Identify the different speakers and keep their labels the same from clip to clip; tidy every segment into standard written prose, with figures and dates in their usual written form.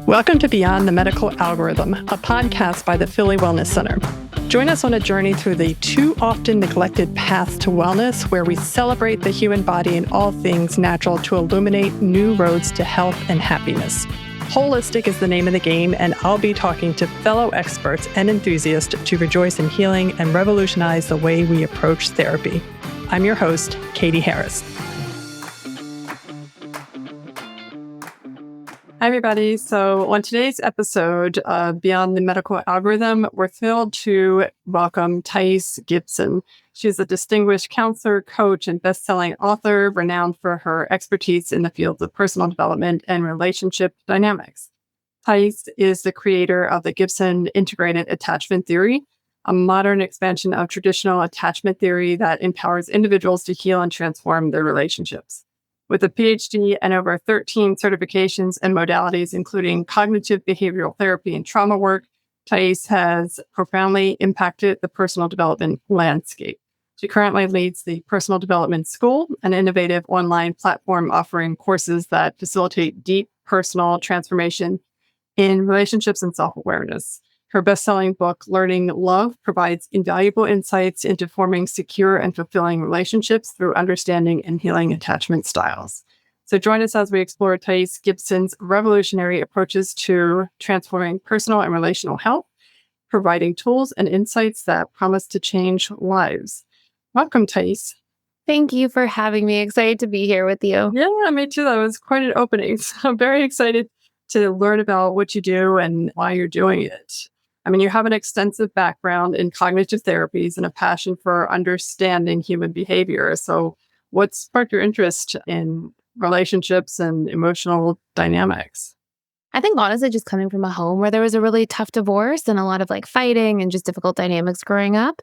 Speaker 1: Welcome to Beyond the Medical Algorithm, a podcast by the Philly Wellness Center. Join us on a journey through the too often neglected path to wellness, where we celebrate the human body and all things natural to illuminate new roads to health and happiness. Holistic is the name of the game, and I'll be talking to fellow experts and enthusiasts to rejoice in healing and revolutionize the way we approach therapy. I'm your host, Catie Harris. Hi, everybody. So on today's episode of Beyond the Medical Algorithm, we're thrilled to welcome Thais Gibson. She's a distinguished counselor, coach, and best-selling author, renowned for her expertise in the fields of personal development and relationship dynamics. Thais is the creator of the Gibson Integrated Attachment Theory, a modern expansion of traditional attachment theory that empowers individuals to heal and transform their relationships. With a PhD and over 13 certifications and modalities, including cognitive behavioral therapy and trauma work, Thais has profoundly impacted the personal development landscape. She currently leads the Personal Development School, an innovative online platform offering courses that facilitate deep personal transformation in relationships and self-awareness. Her best-selling book, Learning Love, provides invaluable insights into forming secure and fulfilling relationships through understanding and healing attachment styles. So join us as we explore Thais Gibson's revolutionary approaches to transforming personal and relational health, providing tools and insights that promise to change lives. Welcome, Thais.
Speaker 2: Thank you for having me. Excited to be here with you.
Speaker 1: Yeah, me too. That was quite an opening. So I'm very excited to learn about what you do and why you're doing it. I mean, you have an extensive background in cognitive therapies and a passion for understanding human behavior. So what sparked your interest in relationships and emotional dynamics?
Speaker 2: I think honestly, just coming from a home where there was a really tough divorce and a lot of fighting and just difficult dynamics growing up,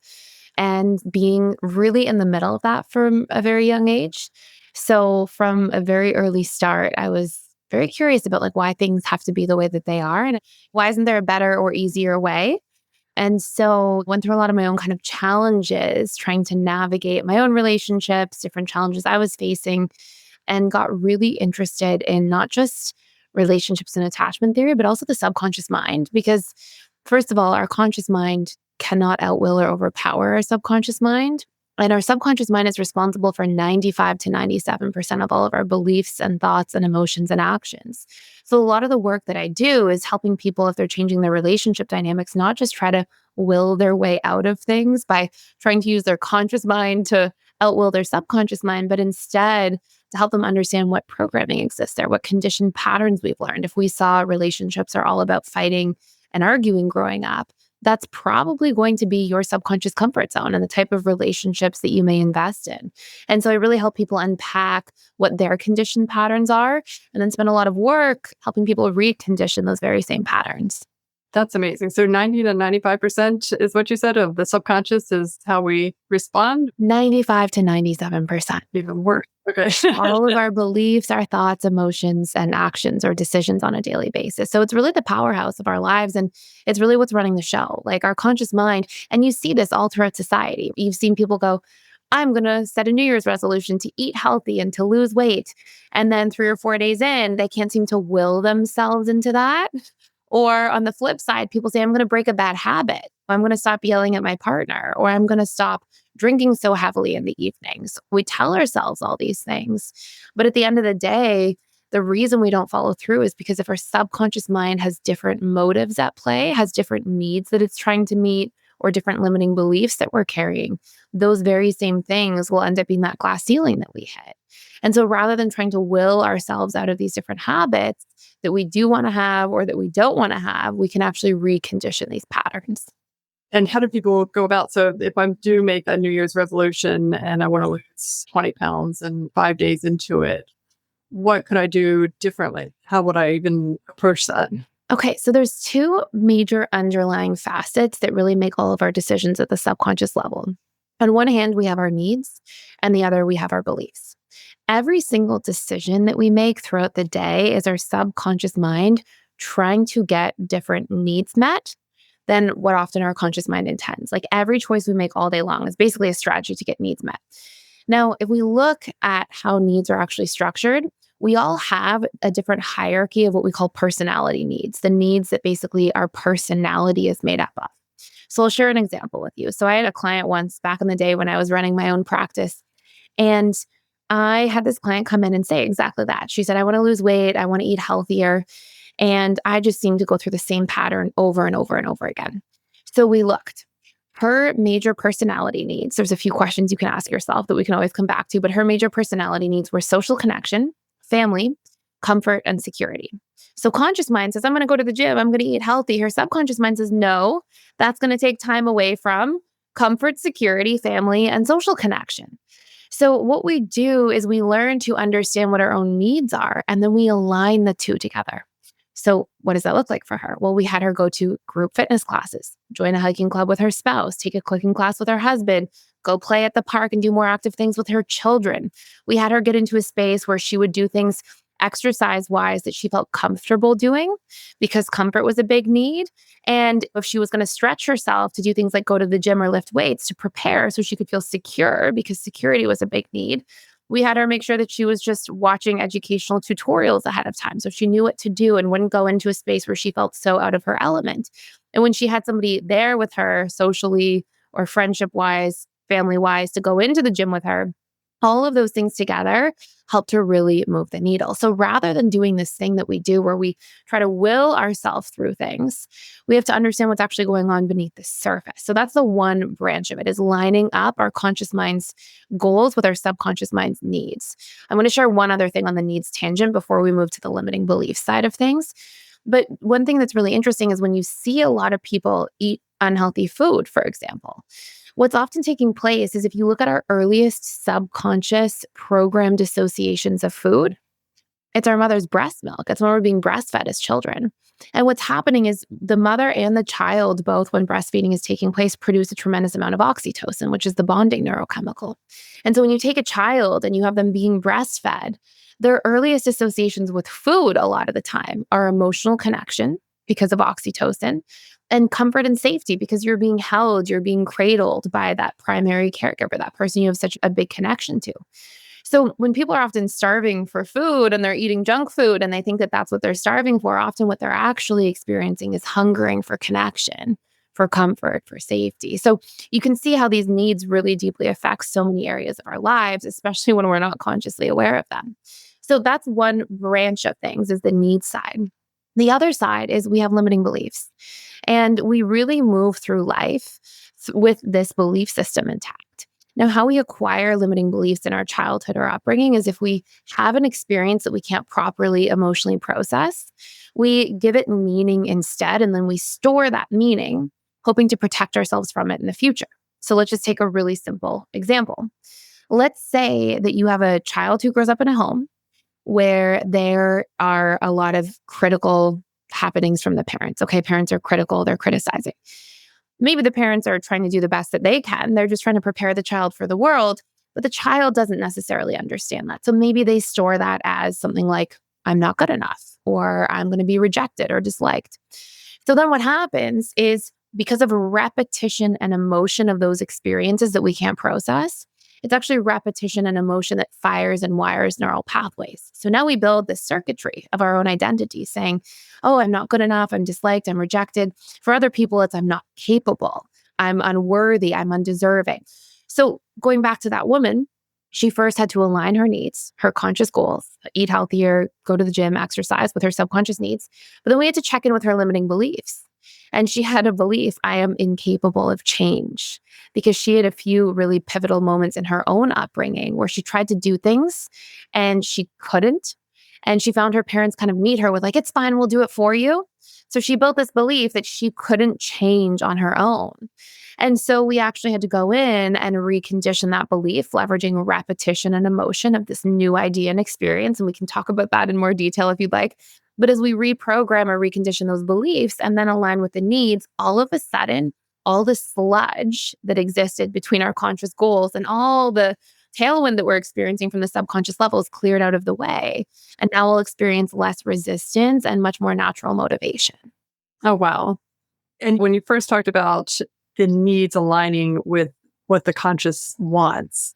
Speaker 2: and being really in the middle of that from a very young age. So from a very early start, I was very curious about why things have to be the way that they are, and why isn't there a better or easier way? And so went through a lot of my own kind of challenges, trying to navigate my own relationships, different challenges I was facing, and got really interested in not just relationships and attachment theory, but also the subconscious mind. Because first of all, our conscious mind cannot outwill or overpower our subconscious mind. And our subconscious mind is responsible for 95 to 97% of all of our beliefs and thoughts and emotions and actions. So a lot of the work that I do is helping people, if they're changing their relationship dynamics, not just try to will their way out of things by trying to use their conscious mind to outwill their subconscious mind, but instead to help them understand what programming exists there, what conditioned patterns we've learned. If we saw relationships are all about fighting and arguing growing up, that's probably going to be your subconscious comfort zone and the type of relationships that you may invest in. And so I really help people unpack what their conditioned patterns are, and then spend a lot of work helping people recondition those very same patterns.
Speaker 1: That's amazing. So 90 to 95% is what you said of the subconscious is how we respond?
Speaker 2: 95 to 97%.
Speaker 1: Even worse. Okay.
Speaker 2: All of our beliefs, our thoughts, emotions, and actions or decisions on a daily basis. So it's really the powerhouse of our lives, and it's really what's running the show. Our conscious mind, and you see this all throughout society. You've seen people go, I'm going to set a New Year's resolution to eat healthy and to lose weight. And then 3 or 4 days in, they can't seem to will themselves into that. Or on the flip side, people say, I'm going to break a bad habit. I'm going to stop yelling at my partner, or I'm going to stop drinking so heavily in the evenings. We tell ourselves all these things. But at the end of the day, the reason we don't follow through is because if our subconscious mind has different motives at play, has different needs that it's trying to meet, or different limiting beliefs that we're carrying, those very same things will end up being that glass ceiling that we hit. And so rather than trying to will ourselves out of these different habits that we do want to have or that we don't want to have, we can actually recondition these patterns.
Speaker 1: And how do people go about? So if I do make a New Year's resolution and I want to lose 20 pounds and 5 days into it, what could I do differently? How would I even approach that?
Speaker 2: Okay, so there's 2 major underlying facets that really make all of our decisions at the subconscious level. On one hand, we have our needs, and the other, we have our beliefs. Every single decision that we make throughout the day is our subconscious mind trying to get different needs met than what often our conscious mind intends. Every choice we make all day long is basically a strategy to get needs met. Now, if we look at how needs are actually structured, we all have a different hierarchy of what we call personality needs, the needs that basically our personality is made up of. So I'll share an example with you. So I had a client once back in the day when I was running my own practice, and I had this client come in and say exactly that. She said, I want to lose weight. I want to eat healthier. And I just seemed to go through the same pattern over and over and over again. So we looked. Her major personality needs, there's a few questions you can ask yourself that we can always come back to, but her major personality needs were social connection, family, comfort, and security. So conscious mind says, I'm going to go to the gym, I'm going to eat healthy. Her subconscious mind says, no, that's going to take time away from comfort, security, family, and social connection. So what we do is we learn to understand what our own needs are, and then we align the two together. So what does that look like for her? Well, we had her go to group fitness classes, join a hiking club with her spouse, take a cooking class with her husband, go play at the park and do more active things with her children. We had her get into a space where she would do things exercise-wise that she felt comfortable doing because comfort was a big need. And if she was going to stretch herself to do things like go to the gym or lift weights to prepare so she could feel secure because security was a big need, we had her make sure that she was just watching educational tutorials ahead of time so she knew what to do and wouldn't go into a space where she felt so out of her element. And when she had somebody there with her socially or friendship-wise, family-wise to go into the gym with her, all of those things together helped her really move the needle. So rather than doing this thing that we do where we try to will ourselves through things, we have to understand what's actually going on beneath the surface. So that's the one branch of it, is lining up our conscious mind's goals with our subconscious mind's needs. I'm going to share one other thing on the needs tangent before we move to the limiting belief side of things. But one thing that's really interesting is when you see a lot of people eat unhealthy food, for example, what's often taking place is if you look at our earliest subconscious programmed associations of food, it's our mother's breast milk. It's when we're being breastfed as children. And what's happening is the mother and the child, both when breastfeeding is taking place, produce a tremendous amount of oxytocin, which is the bonding neurochemical. And so when you take a child and you have them being breastfed, their earliest associations with food a lot of the time are emotional connection because of oxytocin, and comfort and safety because you're being held, you're being cradled by that primary caregiver, that person you have such a big connection to. So when people are often starving for food and they're eating junk food and they think that that's what they're starving for, often what they're actually experiencing is hungering for connection, for comfort, for safety. So you can see how these needs really deeply affect so many areas of our lives, especially when we're not consciously aware of them. So that's one branch of things, is the need side. The other side is we have limiting beliefs. And we really move through life with this belief system intact. Now, how we acquire limiting beliefs in our childhood or upbringing is if we have an experience that we can't properly emotionally process, we give it meaning instead, and then we store that meaning, hoping to protect ourselves from it in the future. So let's just take a really simple example. Let's say that you have a child who grows up in a home where there are a lot of critical happenings from the parents. Okay, parents are critical, they're criticizing. Maybe the parents are trying to do the best that they can. They're just trying to prepare the child for the world, but the child doesn't necessarily understand that. So maybe they store that as something like, I'm not good enough, or I'm going to be rejected or disliked. So then what happens is because of repetition and emotion of those experiences that we can't process, it's actually repetition and emotion that fires and wires neural pathways. So now we build this circuitry of our own identity saying, oh, I'm not good enough, I'm disliked, I'm rejected. For other people, it's I'm not capable, I'm unworthy, I'm undeserving. So going back to that woman, she first had to align her needs, her conscious goals, eat healthier, go to the gym, exercise, with her subconscious needs. But then we had to check in with her limiting beliefs. And she had a belief, I am incapable of change, because she had a few really pivotal moments in her own upbringing where she tried to do things and she couldn't. And she found her parents kind of meet her with like, it's fine, we'll do it for you. So she built this belief that she couldn't change on her own. And so we actually had to go in and recondition that belief, leveraging repetition and emotion of this new idea and experience. And we can talk about that in more detail if you'd like. But as we reprogram or recondition those beliefs and then align with the needs, all of a sudden, all the sludge that existed between our conscious goals and all the tailwind that we're experiencing from the subconscious level is cleared out of the way. And now we'll experience less resistance and much more natural motivation.
Speaker 1: Oh, wow. And when you first talked about the needs aligning with what the conscious wants,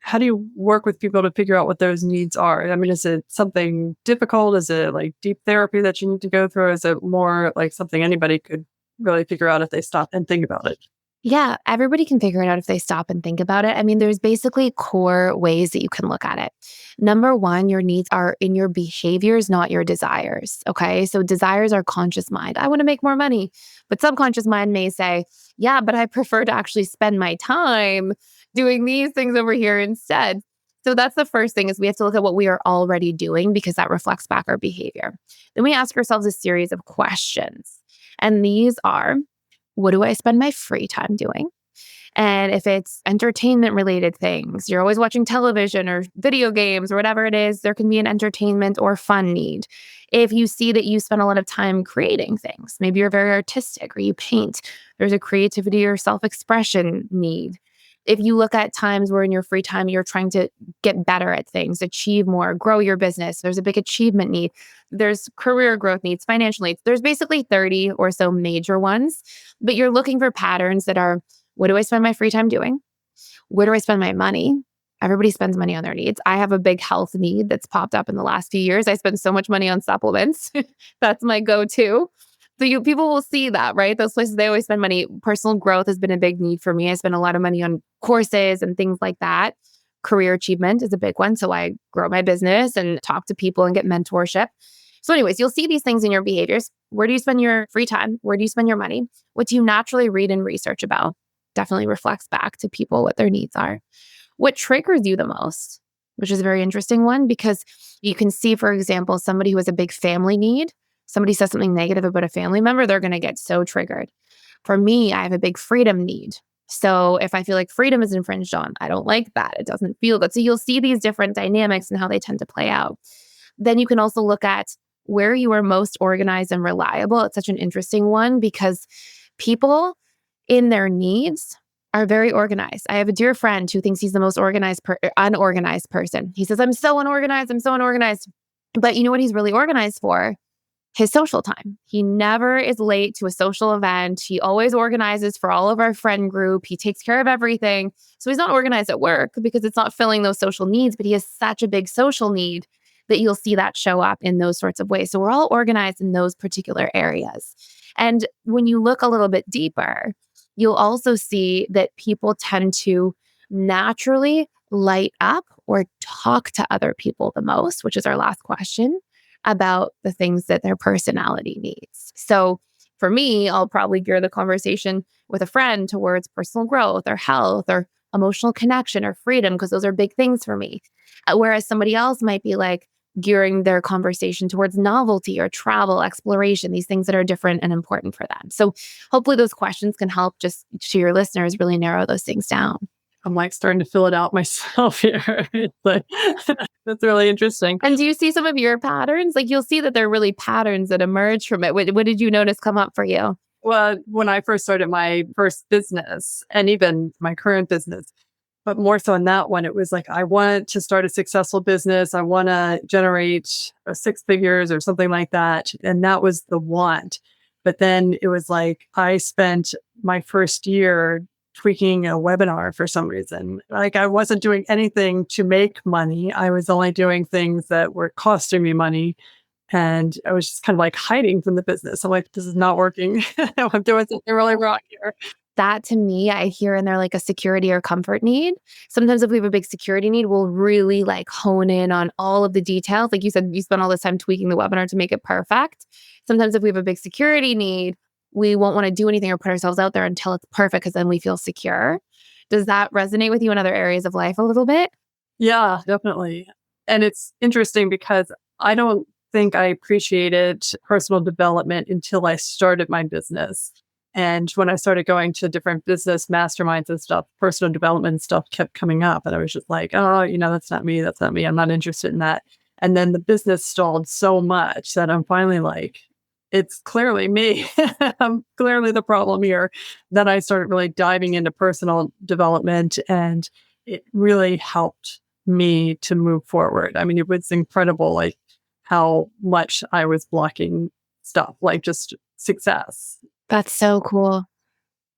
Speaker 1: how do you work with people to figure out what those needs are? I mean, is it something difficult? Is it like deep therapy that you need to go through? Is it more like something anybody could really figure out if they stop and think about it?
Speaker 2: Yeah, everybody can figure it out if they stop and think about it. I mean, there's basically core ways that you can look at it. Number one, your needs are in your behaviors, not your desires. Okay. So desires are conscious mind. I want to make more money. But subconscious mind may say, yeah, but I prefer to actually spend my time doing these things over here instead. So that's the first thing is we have to look at what we are already doing because that reflects back our behavior. Then we ask ourselves a series of questions. And these are, what do I spend my free time doing? And if it's entertainment related things, you're always watching television or video games or whatever it is, there can be an entertainment or fun need. If you see that you spend a lot of time creating things, maybe you're very artistic or you paint, there's a creativity or self expression need. If you look at times where in your free time you're trying to get better at things, achieve more, grow your business, there's a big achievement need. There's career growth needs, financial needs. There's basically 30 or so major ones, but you're looking for patterns that are, what do I spend my free time doing? Where do I spend my money? Everybody spends money on their needs. I have a big health need that's popped up in the last few years. I spend so much money on supplements. That's my go-to. So people will see that, right? Those places they always spend money. Personal growth has been a big need for me. I spend a lot of money on courses and things like that. Career achievement is a big one. So I grow my business and talk to people and get mentorship. So anyways, you'll see these things in your behaviors. Where do you spend your free time? Where do you spend your money? What do you naturally read and research about? Definitely reflects back to people what their needs are. What triggers you the most, which is a very interesting one because you can see, for example, somebody who has a big family need, somebody says something negative about a family member, they're going to get so triggered. For me, I have a big freedom need. So if I feel like freedom is infringed on, I don't like that. It doesn't feel good. So you'll see these different dynamics and how they tend to play out. Then you can also look at where you are most organized and reliable. It's such an interesting one because people in their needs are very organized. I have a dear friend who thinks he's the most unorganized person. He says, I'm so unorganized. I'm so unorganized. But you know what he's really organized for? His social time. He never is late to a social event. He always organizes for all of our friend group. He takes care of everything. So he's not organized at work because it's not filling those social needs, but he has such a big social need that you'll see that show up in those sorts of ways. So we're all organized in those particular areas. And when you look a little bit deeper, you'll also see that people tend to naturally light up or talk to other people the most, which is our last question, about the things that their personality needs. So for me, I'll probably gear the conversation with a friend towards personal growth or health or emotional connection or freedom, because those are big things for me. Whereas somebody else might be like gearing their conversation towards novelty or travel, exploration, these things that are different and important for them. So hopefully those questions can help just to your listeners really narrow those things down.
Speaker 1: I'm like starting to fill it out myself here. It's like, that's really interesting.
Speaker 2: And do you see some of your patterns? Like you'll see that there are really patterns that emerge from it. What did you notice come up for you?
Speaker 1: Well, when I first started my first business and even my current business, but more so in that one, it was like, I want to start a successful business. I want to generate 6 figures or something like that. And that was the want. But then it was like, I spent my first year tweaking a webinar for some reason. Like I wasn't doing anything to make money. I was only doing things that were costing me money. And I was just kind of like hiding from the business. I'm like, this is not working. I'm doing something really wrong here.
Speaker 2: That to me, I hear in there like a security or comfort need. Sometimes if we have a big security need, we'll really like hone in on all of the details. Like you said, you spent all this time tweaking the webinar to make it perfect. Sometimes if we have a big security need, we won't want to do anything or put ourselves out there until it's perfect because then we feel secure. Does that resonate with you in other areas of life a little bit?
Speaker 1: Yeah, definitely. And it's interesting because I don't think I appreciated personal development until I started my business. And when I started going to different business masterminds and stuff, personal development stuff kept coming up. And I was just like, oh, that's not me. That's not me. I'm not interested in that. And then the business stalled so much that I'm finally like, it's clearly me. I'm clearly the problem here. Then I started really diving into personal development, and it really helped me to move forward. I mean, it was incredible, like how much I was blocking stuff, like just success.
Speaker 2: That's so cool.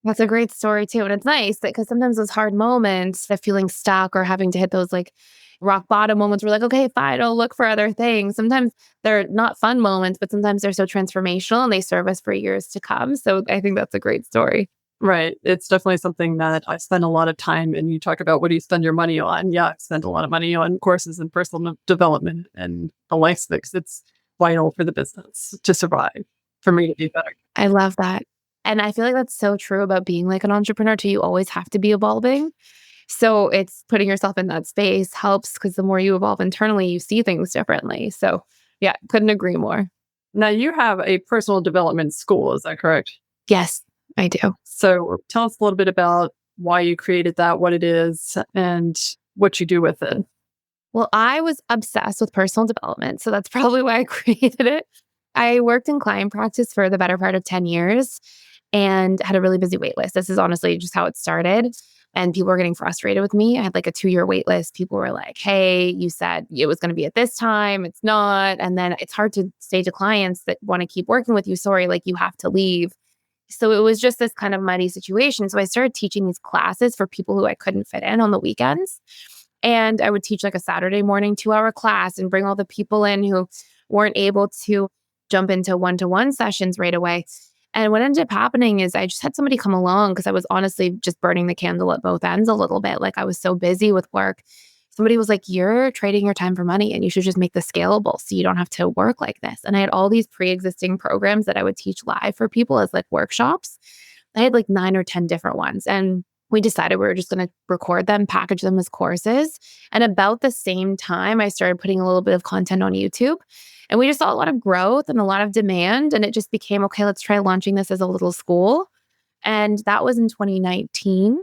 Speaker 2: That's a great story too. And it's nice that because sometimes those hard moments of feeling stuck or having to hit those like rock bottom moments, we're like, okay, fine, I'll look for other things. Sometimes they're not fun moments, but sometimes they're so transformational and they serve us for years to come. So I think that's a great story.
Speaker 1: Right. It's definitely something that I spend a lot of time. And you talk about what do you spend your money on? Yeah, I spend a lot of money on courses and personal development and the life fix. It's vital for the business to survive, for me to be better.
Speaker 2: I love that. And I feel like that's so true about being like an entrepreneur too. You always have to be evolving. So it's putting yourself in that space helps because the more you evolve internally, you see things differently. So yeah, couldn't agree more.
Speaker 1: Now, you have a personal development school, is that correct?
Speaker 2: Yes, I do.
Speaker 1: So tell us a little bit about why you created that, what it is, and what you do with it.
Speaker 2: Well, I was obsessed with personal development. So that's probably why I created it. I worked in client practice for the better part of 10 years and had a really busy wait list. This is honestly just how it started. And people were getting frustrated with me. I had like a 2-year wait list. People were like, hey, you said it was going to be at this time. It's not. And then it's hard to say to clients that want to keep working with you, sorry, like you have to leave. So it was just this kind of muddy situation. So I started teaching these classes for people who I couldn't fit in on the weekends. And I would teach like a Saturday morning 2-hour class and bring all the people in who weren't able to jump into one-to-one sessions right away. And what ended up happening is I just had somebody come along because I was honestly just burning the candle at both ends a little bit. Like I was so busy with work. Somebody was like, you're trading your time for money and you should just make this scalable so you don't have to work like this. And I had all these pre-existing programs that I would teach live for people as like workshops. I had like 9 or 10 different ones. And we decided we were just going to record them, package them as courses. And about the same time, I started putting a little bit of content on YouTube. And we just saw a lot of growth and a lot of demand. And it just became, okay, let's try launching this as a little school. And that was in 2019.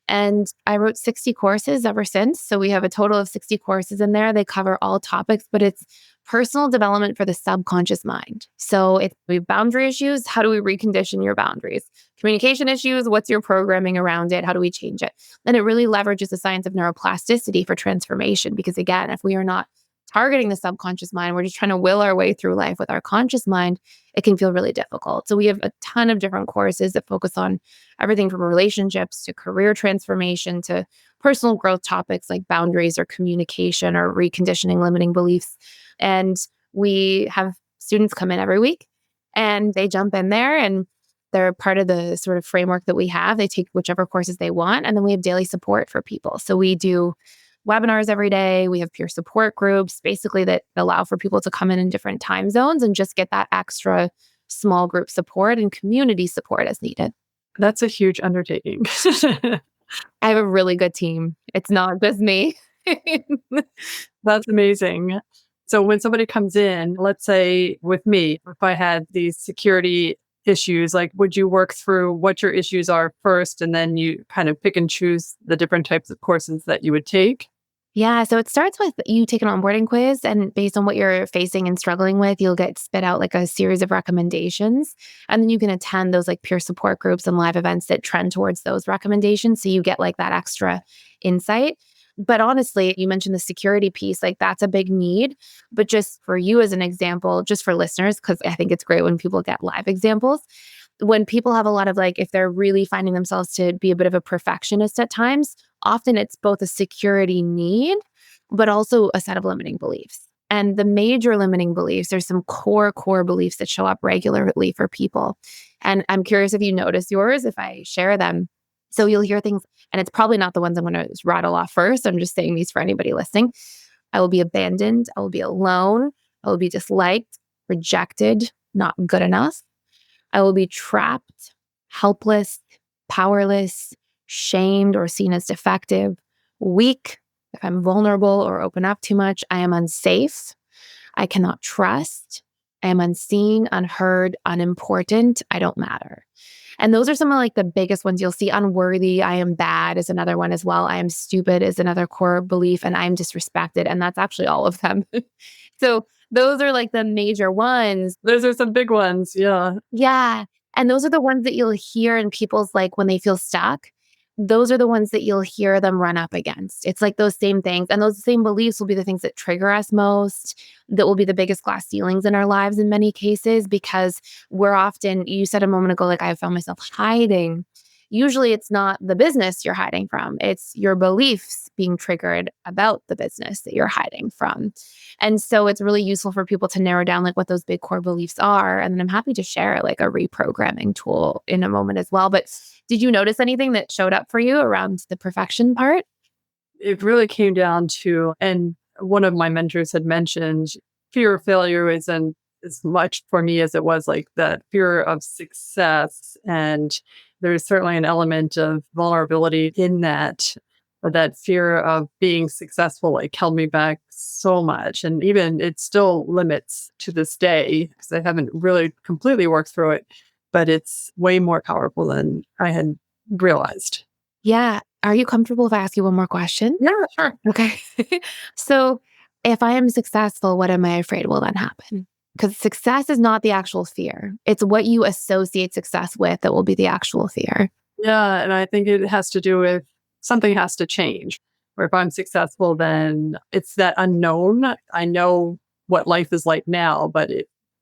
Speaker 2: And I wrote 60 courses ever since. So we have a total of 60 courses in there. They cover all topics, but it's personal development for the subconscious mind. So if we have boundary issues, how do we recondition your boundaries? Communication issues, what's your programming around it? How do we change it? And it really leverages the science of neuroplasticity for transformation. Because again, if we are not targeting the subconscious mind, we're just trying to will our way through life with our conscious mind, it can feel really difficult. So we have a ton of different courses that focus on everything from relationships to career transformation to personal growth topics like boundaries or communication or reconditioning limiting beliefs. And we have students come in every week and they jump in there and they're part of the sort of framework that we have. They take whichever courses they want. And then we have daily support for people. So we do webinars every day. We have peer support groups, basically that allow for people to come in different time zones and just get that extra small group support and community support as needed.
Speaker 1: That's a huge undertaking.
Speaker 2: I have a really good team. It's not just me.
Speaker 1: That's amazing. So when somebody comes in, let's say with me, if I had these security issues, like would you work through what your issues are first and then you kind of pick and choose the different types of courses that you would take?
Speaker 2: Yeah, so it starts with you take an onboarding quiz, and based on what you're facing and struggling with, you'll get spit out like a series of recommendations. And then you can attend those like peer support groups and live events that trend towards those recommendations. So you get like that extra insight. But honestly, you mentioned the security piece, like that's a big need. But just for you as an example, just for listeners, because I think it's great when people get live examples. When people have a lot of like, if they're really finding themselves to be a bit of a perfectionist at times, often it's both a security need, but also a set of limiting beliefs. And the major limiting beliefs, there's some core beliefs that show up regularly for people. And I'm curious if you notice yours, if I share them. So you'll hear things, and it's probably not the ones I'm going to rattle off first. I'm just saying these for anybody listening. I will be abandoned. I will be alone. I will be disliked, rejected, not good enough. I will be trapped, helpless, powerless, shamed or seen as defective, weak. If I'm vulnerable or open up too much, I am unsafe. I cannot trust. I am unseen, unheard, unimportant. I don't matter. And those are some of like the biggest ones you'll see. Unworthy, I am bad is another one as well. I am stupid is another core belief, and I'm disrespected. And that's actually all of them. So those are like the major ones.
Speaker 1: Those are some big ones. Yeah.
Speaker 2: Yeah. And those are the ones that you'll hear in people's like when they feel stuck. Those are the ones that you'll hear them run up against. It's like those same things. And those same beliefs will be the things that trigger us most, that will be the biggest glass ceilings in our lives in many cases, because we're often, you said a moment ago, like I found myself hiding. Usually it's not the business you're hiding from, it's your beliefs being triggered about the business that you're hiding from. And so it's really useful for people to narrow down like what those big core beliefs are. And then I'm happy to share like a reprogramming tool in a moment as well. But did you notice anything that showed up for you around the perfection part?
Speaker 1: It really came down to, and one of my mentors had mentioned, fear of failure isn't as much for me as it was like that fear of success. And there's certainly an element of vulnerability in that, but that fear of being successful like held me back so much. And even it still limits to this day because I haven't really completely worked through it, but it's way more powerful than I had realized.
Speaker 2: Yeah. Are you comfortable if I ask you one more question?
Speaker 1: Yeah, sure.
Speaker 2: Okay. So if I am successful, what am I afraid will then happen? Because success is not the actual fear. It's what you associate success with that will be the actual fear.
Speaker 1: Yeah, and I think it has to do with something has to change. Or if I'm successful, then it's that unknown. I know what life is like now, but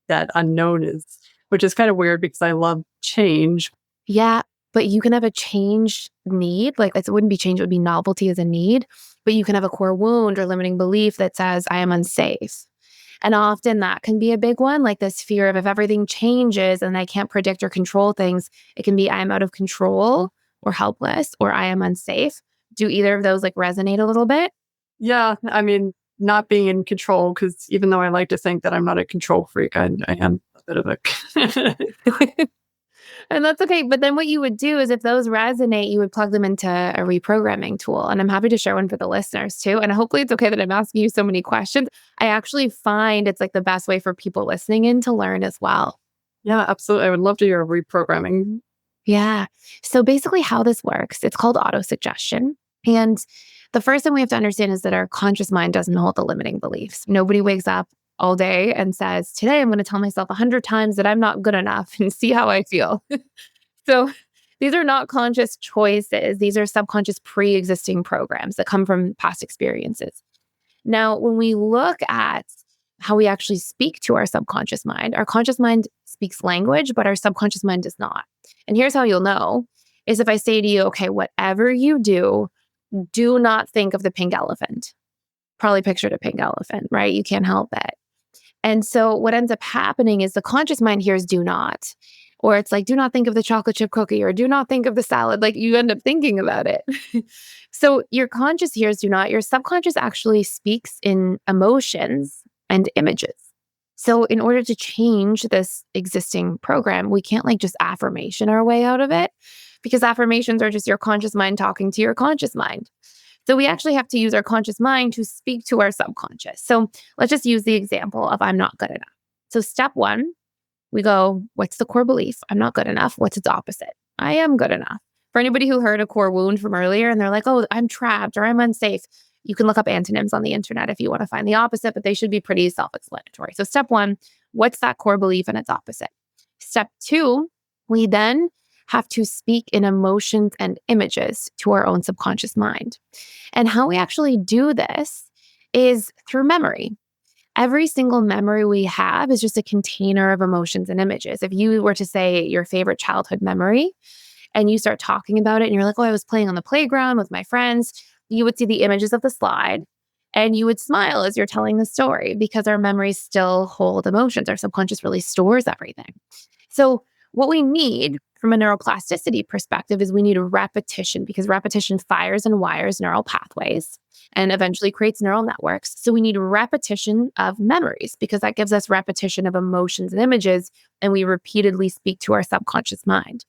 Speaker 1: that unknown is, which is kind of weird because I love change.
Speaker 2: Yeah. But you can have a change need. Like it wouldn't be change, it would be novelty as a need. But you can have a core wound or limiting belief that says, I am unsafe. And often that can be a big one, like this fear of if everything changes and I can't predict or control things, it can be I am out of control or helpless or I am unsafe. Do either of those like resonate a little bit?
Speaker 1: Yeah, I mean, not being in control, because even though I like to think that I'm not a control freak, I am a bit of a.
Speaker 2: And that's okay. But then what you would do is if those resonate, you would plug them into a reprogramming tool. And I'm happy to share one for the listeners too. And hopefully it's okay that I'm asking you so many questions. I actually find it's like the best way for people listening in to learn as well.
Speaker 1: Yeah, absolutely. I would love to hear reprogramming.
Speaker 2: Yeah. So basically, how this works, it's called autosuggestion. And the first thing we have to understand is that our conscious mind doesn't hold the limiting beliefs. Nobody wakes up all day and says, today I'm going to tell myself 100 times that I'm not good enough and see how I feel. So these are not conscious choices. These are subconscious pre existing programs that come from past experiences. Now, when we look at how we actually speak to our conscious mind speaks language, but our subconscious mind does not. And here's how you'll know is if I say to you, okay, whatever you do not think of the pink elephant. Probably pictured a pink elephant, right? You can't help it. And so what ends up happening is the conscious mind hears do not, or it's like, do not think of the chocolate chip cookie or do not think of the salad. Like you end up thinking about it. So your conscious hears do not, your subconscious actually speaks in emotions and images. So in order to change this existing program, we can't like just affirmation our way out of it because affirmations are just your conscious mind talking to your conscious mind. So we actually have to use our conscious mind to speak to our subconscious. So let's just use the example of I'm not good enough. So step one, we go, what's the core belief? I'm not good enough. What's its opposite? I am good enough. For anybody who heard a core wound from earlier and they're like, oh, I'm trapped or I'm unsafe, you can look up antonyms on the internet if you want to find the opposite, but they should be pretty self-explanatory. So step one, what's that core belief and its opposite? Step two, we then have to speak in emotions and images to our own subconscious mind. And how we actually do this is through memory. Every single memory we have is just a container of emotions and images. If you were to say your favorite childhood memory and you start talking about it and you're like, oh, I was playing on the playground with my friends, you would see the images of the slide and you would smile as you're telling the story because our memories still hold emotions. Our subconscious really stores everything. So what we need from a neuroplasticity perspective is we need a repetition because repetition fires and wires neural pathways and eventually creates neural networks. So we need repetition of memories because that gives us repetition of emotions and images, and we repeatedly speak to our subconscious mind.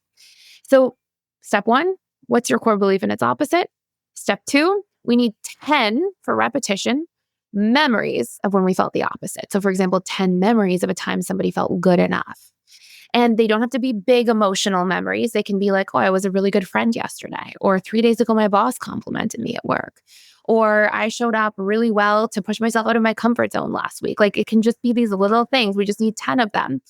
Speaker 2: So step one, what's your core belief and its opposite? Step two, we need 10 for repetition memories of when we felt the opposite. So for example, 10 memories of a time somebody felt good enough. And they don't have to be big emotional memories. They can be like, oh, I was a really good friend yesterday. Or 3 days ago, my boss complimented me at work. Or I showed up really well to push myself out of my comfort zone last week. Like it can just be these little things. We just need 10 of them.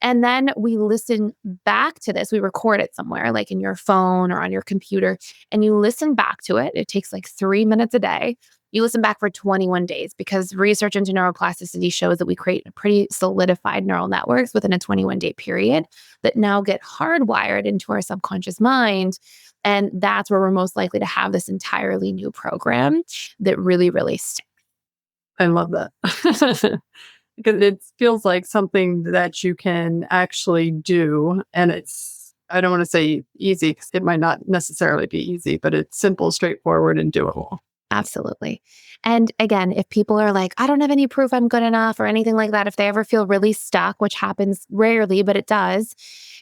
Speaker 2: And then we listen back to this. We record it somewhere, like in your phone or on your computer, and you listen back to it. It takes like 3 minutes a day. You listen back for 21 days because research into neuroplasticity shows that we create pretty solidified neural networks within a 21-day period that now get hardwired into our subconscious mind. And that's where we're most likely to have this entirely new program that really, really sticks.
Speaker 1: I love that. Because it feels like something that you can actually do. And it's, I don't want to say easy because it might not necessarily be easy, but it's simple, straightforward, and doable.
Speaker 2: Absolutely. And again, if people are like, I don't have any proof I'm good enough or anything like that, if they ever feel really stuck, which happens rarely, but it does,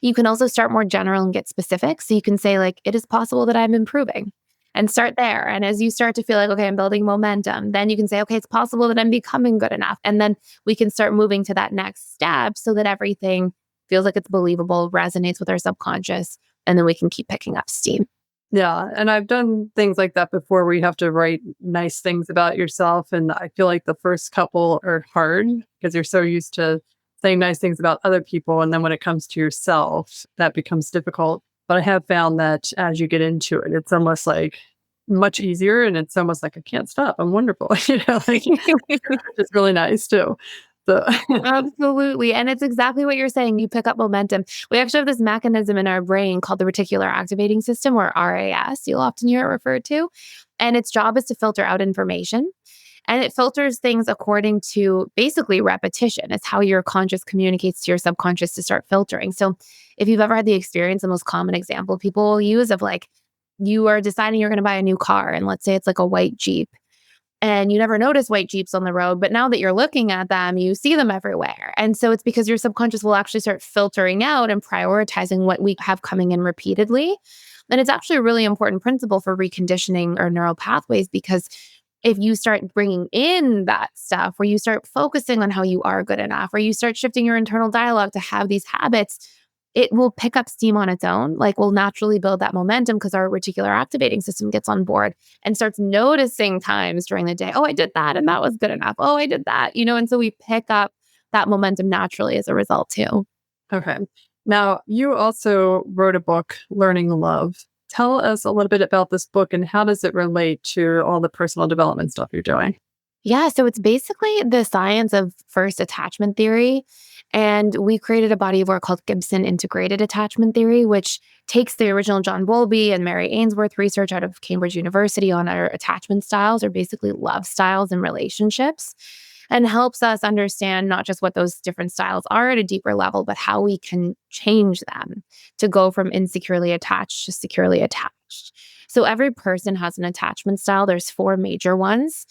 Speaker 2: you can also start more general and get specific. So you can say, like, it is possible that I'm improving and start there. And as you start to feel like, okay, I'm building momentum, then you can say, okay, it's possible that I'm becoming good enough. And then we can start moving to that next step so that everything feels like it's believable, resonates with our subconscious, and then we can keep picking up steam.
Speaker 1: Yeah. And I've done things like that before where you have to write nice things about yourself. And I feel like the first couple are hard because you're so used to saying nice things about other people. And then when it comes to yourself, that becomes difficult. But I have found that as you get into it, it's almost like much easier. And it's almost like, I can't stop. I'm wonderful. Like it's really nice too. So,
Speaker 2: Absolutely. And it's exactly what you're saying. You pick up momentum. We actually have this mechanism in our brain called the reticular activating system, or RAS. You'll often hear it referred to. And its job is to filter out information. And it filters things according to basically repetition. It's how your conscious communicates to your subconscious to start filtering. So if you've ever had the experience, the most common example people will use of like, you are deciding you're going to buy a new car, and let's say it's like a white Jeep. And you never notice white Jeeps on the road, but now that you're looking at them, you see them everywhere. And so it's because your subconscious will actually start filtering out and prioritizing what we have coming in repeatedly. And it's actually a really important principle for reconditioning our neural pathways, because if you start bringing in that stuff, where you start focusing on how you are good enough, or you start shifting your internal dialogue to have these habits, it will pick up steam on its own. Like, we'll naturally build that momentum because our reticular activating system gets on board and starts noticing times during the day. Oh, I did that and that was good enough. Oh, I did that, and so we pick up that momentum naturally as a result too.
Speaker 1: okay. Now, you also wrote a book, Learning Love. Tell us a little bit about this book and how does it relate to all the personal development stuff you're doing?
Speaker 2: Yeah, so it's basically the science of first attachment theory. And we created a body of work called Gibson Integrated Attachment Theory, which takes the original John Bowlby and Mary Ainsworth research out of Cambridge University on our attachment styles, or basically love styles and relationships, and helps us understand not just what those different styles are at a deeper level, but how we can change them to go from insecurely attached to securely attached. So every person has an attachment style. There's four major ones.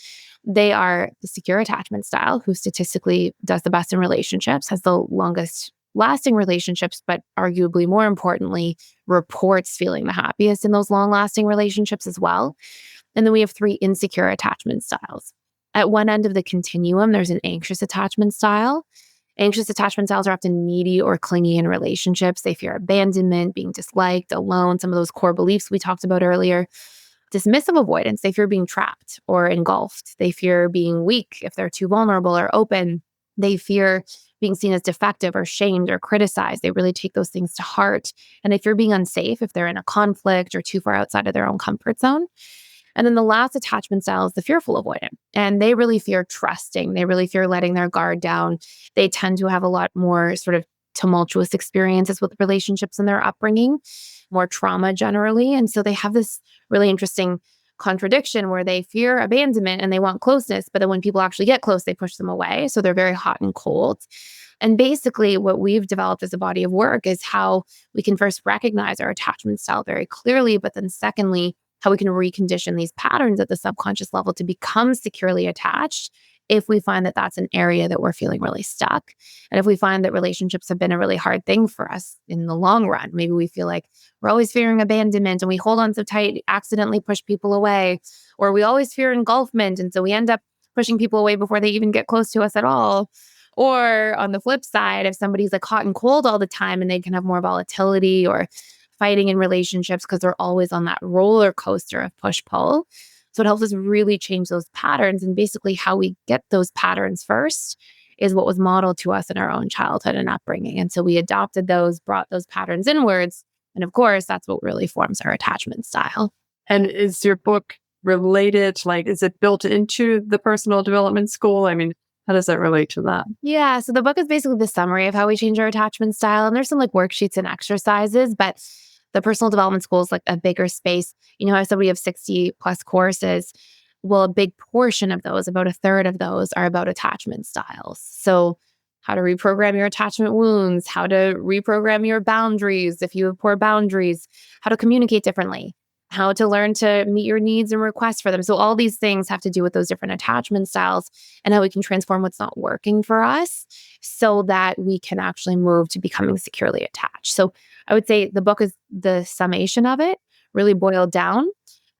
Speaker 2: They are the secure attachment style, who statistically does the best in relationships, has the longest lasting relationships, but arguably more importantly, reports feeling the happiest in those long lasting relationships as well. And then we have three insecure attachment styles. At one end of the continuum, there's an anxious attachment style. Anxious attachment styles are often needy or clingy in relationships. They fear abandonment, being disliked, alone, some of those core beliefs we talked about earlier. Dismissive avoidance, they fear being trapped or engulfed. They fear being weak if they're too vulnerable or open. They fear being seen as defective or shamed or criticized. They really take those things to heart. And they fear being unsafe if they're in a conflict or too far outside of their own comfort zone. And then the last attachment style is the fearful avoidant. And they really fear trusting. They really fear letting their guard down. They tend to have a lot more sort of tumultuous experiences with relationships in their upbringing, more trauma generally. And so they have this really interesting contradiction where they fear abandonment and they want closeness, but then when people actually get close, they push them away. So they're very hot and cold. And basically, what we've developed as a body of work is how we can first recognize our attachment style very clearly, but then secondly, how we can recondition these patterns at the subconscious level to become securely attached if we find that that's an area that we're feeling really stuck. And if we find that relationships have been a really hard thing for us in the long run, maybe we feel like we're always fearing abandonment and we hold on so tight, accidentally push people away, or we always fear engulfment. And so we end up pushing people away before they even get close to us at all. Or on the flip side, if somebody's like hot and cold all the time and they can have more volatility or fighting in relationships because they're always on that roller coaster of push-pull. So it helps us really change those patterns, and basically how we get those patterns first is what was modeled to us in our own childhood and upbringing. And so we adopted those, brought those patterns inwards. And of course, that's what really forms our attachment style.
Speaker 1: And is your book related? Like, is it built into the personal development school? I mean, how does that relate to that?
Speaker 2: Yeah. So the book is basically the summary of how we change our attachment style. And there's some like worksheets and exercises, but the personal development school is like a bigger space. You know, I said we have 60 plus courses. Well, a big portion of those, about a third of those, are about attachment styles. So, how to reprogram your attachment wounds, how to reprogram your boundaries if you have poor boundaries, how to communicate differently, how to learn to meet your needs and requests for them. So, all these things have to do with those different attachment styles and how we can transform what's not working for us so that we can actually move to becoming securely attached. So, I would say the book is the summation of it, really boiled down.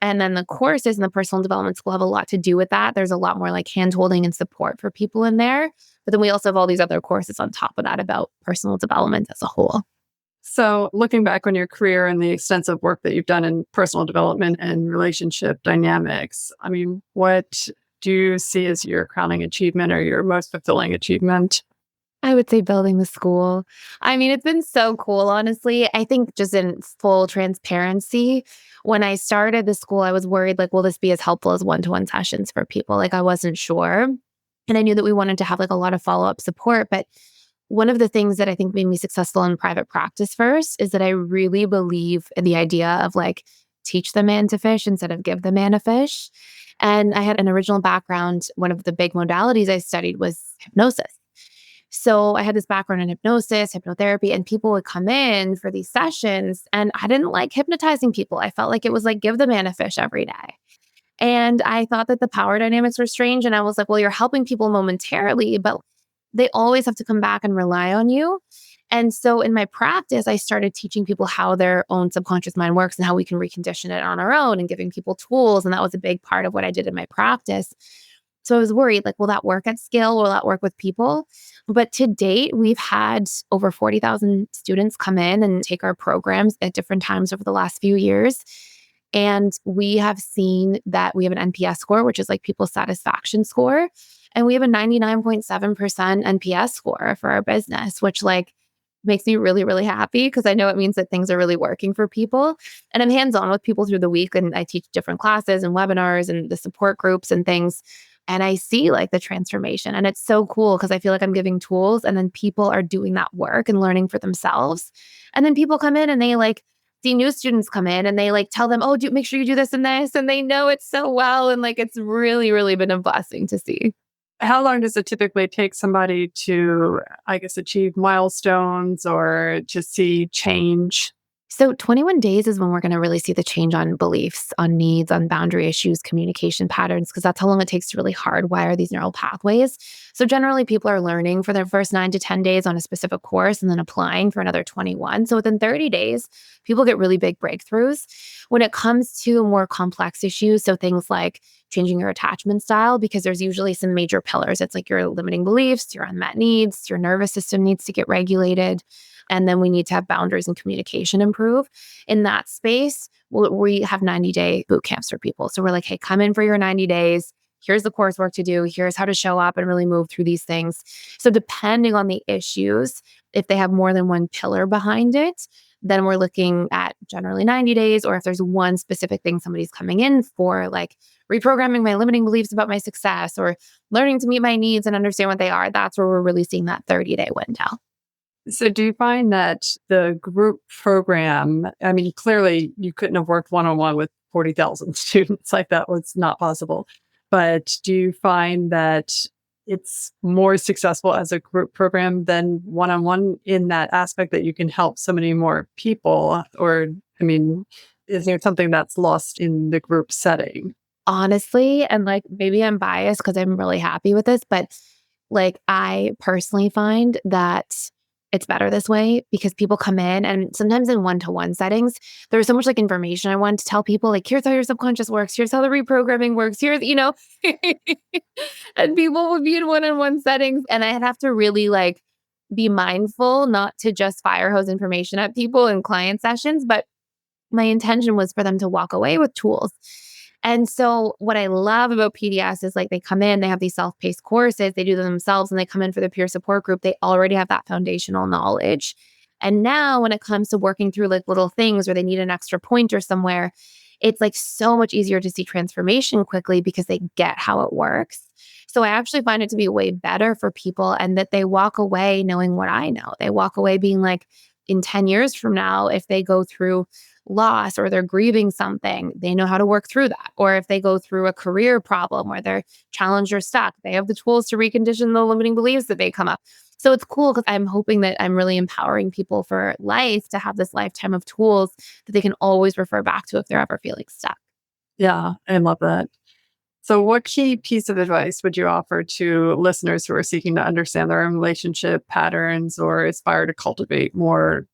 Speaker 2: And then the courses in the personal development school have a lot to do with that. There's a lot more like hand holding and support for people in there. But then we also have all these other courses on top of that about personal development as a whole.
Speaker 1: So, looking back on your career and the extensive work that you've done in personal development and relationship dynamics, I mean, what do you see as your crowning achievement or your most fulfilling achievement?
Speaker 2: I would say building the school. I mean, it's been so cool, honestly. I think just in full transparency, when I started the school, I was worried, like, will this be as helpful as one-to-one sessions for people? Like, I wasn't sure. And I knew that we wanted to have like a lot of follow-up support. But one of the things that I think made me successful in private practice first is that I really believe in the idea of like, teach the man to fish instead of give the man a fish. And I had an original background. One of the big modalities I studied was hypnosis. So I had this background in hypnosis, hypnotherapy, and people would come in for these sessions. And I didn't like hypnotizing people. I felt like it was like give the man a fish every day. And I thought that the power dynamics were strange. And I was like, well, you're helping people momentarily, but they always have to come back and rely on you. And so in my practice, I started teaching people how their own subconscious mind works and how we can recondition it on our own and giving people tools. And that was a big part of what I did in my practice. So I was worried, like, will that work at scale? Will that work with people? But to date, we've had over 40,000 students come in and take our programs at different times over the last few years. And we have seen that we have an NPS score, which is like people's satisfaction score. And we have a 99.7% NPS score for our business, which like makes me really, really happy because I know it means that things are really working for people. And I'm hands-on with people through the week and I teach different classes and webinars and the support groups and things. And I see like the transformation. And it's so cool because I feel like I'm giving tools and then people are doing that work and learning for themselves. And then people come in and they like see new students come in and they like tell them, oh, make sure you do this and this. And they know it so well. And like, it's really, really been a blessing to see.
Speaker 1: How long does it typically take somebody to, I guess, achieve milestones or to see change?
Speaker 2: So 21 days is when we're going to really see the change on beliefs, on needs, on boundary issues, communication patterns, because that's how long it takes to really hardwire these neural pathways. So generally people are learning for their first 9 to 10 days on a specific course and then applying for another 21. So within 30 days, people get really big breakthroughs. When it comes to more complex issues, so things like changing your attachment style, because there's usually some major pillars. It's like your limiting beliefs, your unmet needs, your nervous system needs to get regulated. And then we need to have boundaries and communication improve. In that space, we have 90-day boot camps for people. So we're like, hey, come in for your 90 days. Here's the coursework to do. Here's how to show up and really move through these things. So depending on the issues, if they have more than one pillar behind it, then we're looking at generally 90 days. Or if there's one specific thing somebody's coming in for, like reprogramming my limiting beliefs about my success or learning to meet my needs and understand what they are, that's where we're really seeing that 30-day window.
Speaker 1: So do you find that the group program, I mean, clearly you couldn't have worked one-on-one with 40,000 students, like that was not possible. But do you find that it's more successful as a group program than one-on-one in that aspect that you can help so many more people? Or, I mean, is there something that's lost in the group setting?
Speaker 2: Honestly, and like maybe I'm biased because I'm really happy with this, but like I personally find that it's better this way because people come in and sometimes in one-to-one settings, there's so much like information I want to tell people, like, here's how your subconscious works. Here's how the reprogramming works. Here's, and people would be in one-on-one settings and I'd have to really like be mindful not to just fire hose information at people in client sessions, but my intention was for them to walk away with tools. And so what I love about PDS is like they come in, they have these self-paced courses, they do them themselves, and they come in for the peer support group. They already have that foundational knowledge. And now when it comes to working through like little things where they need an extra pointer somewhere, it's like so much easier to see transformation quickly because they get how it works. So I actually find it to be way better for people and that they walk away knowing what I know. They walk away being like, in 10 years from now, if they go through loss or they're grieving something, they know how to work through that. Or if they go through a career problem where they're challenged or stuck, they have the tools to recondition the limiting beliefs that may come up. So it's cool because I'm hoping that I'm really empowering people for life to have this lifetime of tools that they can always refer back to if they're ever feeling stuck.
Speaker 1: Yeah, I love that. So what key piece of advice would you offer to listeners who are seeking to understand their own relationship patterns or aspire to cultivate more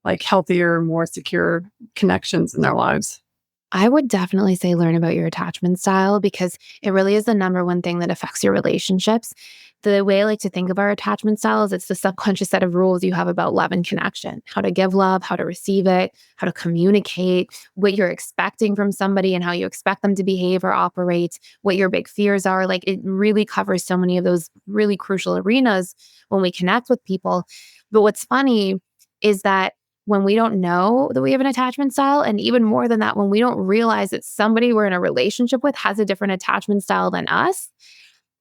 Speaker 1: like healthier, more secure connections in their lives?
Speaker 2: I would definitely say learn about your attachment style because it really is the number one thing that affects your relationships. The way I like to think of our attachment styles, it's the subconscious set of rules you have about love and connection, how to give love, how to receive it, how to communicate, what you're expecting from somebody and how you expect them to behave or operate, what your big fears are. Like it really covers so many of those really crucial arenas when we connect with people. But what's funny is that when we don't know that we have an attachment style, and even more than that, when we don't realize that somebody we're in a relationship with has a different attachment style than us,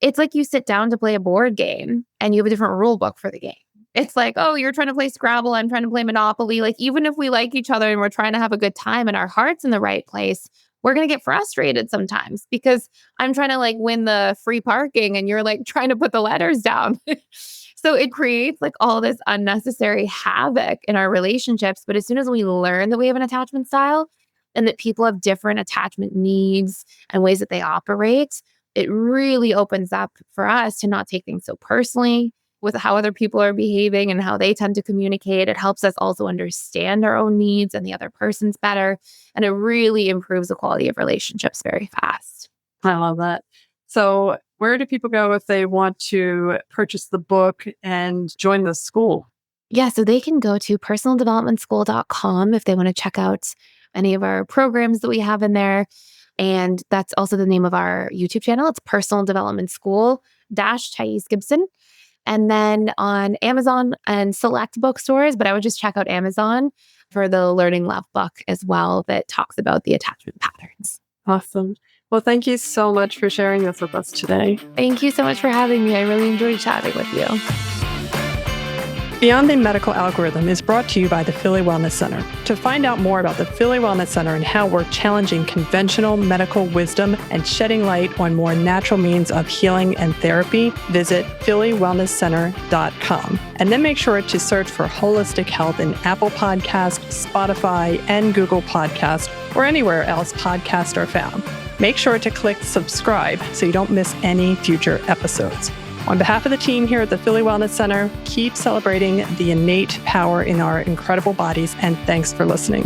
Speaker 2: it's like you sit down to play a board game and you have a different rule book for the game. It's like, oh, you're trying to play Scrabble, I'm trying to play Monopoly. Like, even if we like each other and we're trying to have a good time and our heart's in the right place, we're going to get frustrated sometimes because I'm trying to like win the free parking and you're like trying to put the letters down. So it creates like all this unnecessary havoc in our relationships. But as soon as we learn that we have an attachment style and that people have different attachment needs and ways that they operate, it really opens up for us to not take things so personally with how other people are behaving and how they tend to communicate. It helps us also understand our own needs and the other person's better. And it really improves the quality of relationships very fast.
Speaker 1: I love that. So where do people go if they want to purchase the book and join the school?
Speaker 2: Yeah, so they can go to personaldevelopmentschool.com if they want to check out any of our programs that we have in there. And that's also the name of our YouTube channel. It's Personal Development School Thais Gibson. And then on Amazon and select bookstores, but I would just check out Amazon for the Learning Love book as well that talks about the attachment patterns.
Speaker 1: Awesome. Well, thank you so much for sharing this with us today.
Speaker 2: Thank you so much for having me. I really enjoyed chatting with you.
Speaker 1: Beyond the Medical Algorithm is brought to you by the Philly Wellness Center. To find out more about the Philly Wellness Center and how we're challenging conventional medical wisdom and shedding light on more natural means of healing and therapy, visit phillywellnesscenter.com. And then make sure to search for Holistic Health in Apple Podcast, Spotify, and Google Podcast, or anywhere else podcasts are found. Make sure to click subscribe so you don't miss any future episodes. On behalf of the team here at the Philly Wellness Center, keep celebrating the innate power in our incredible bodies, and thanks for listening.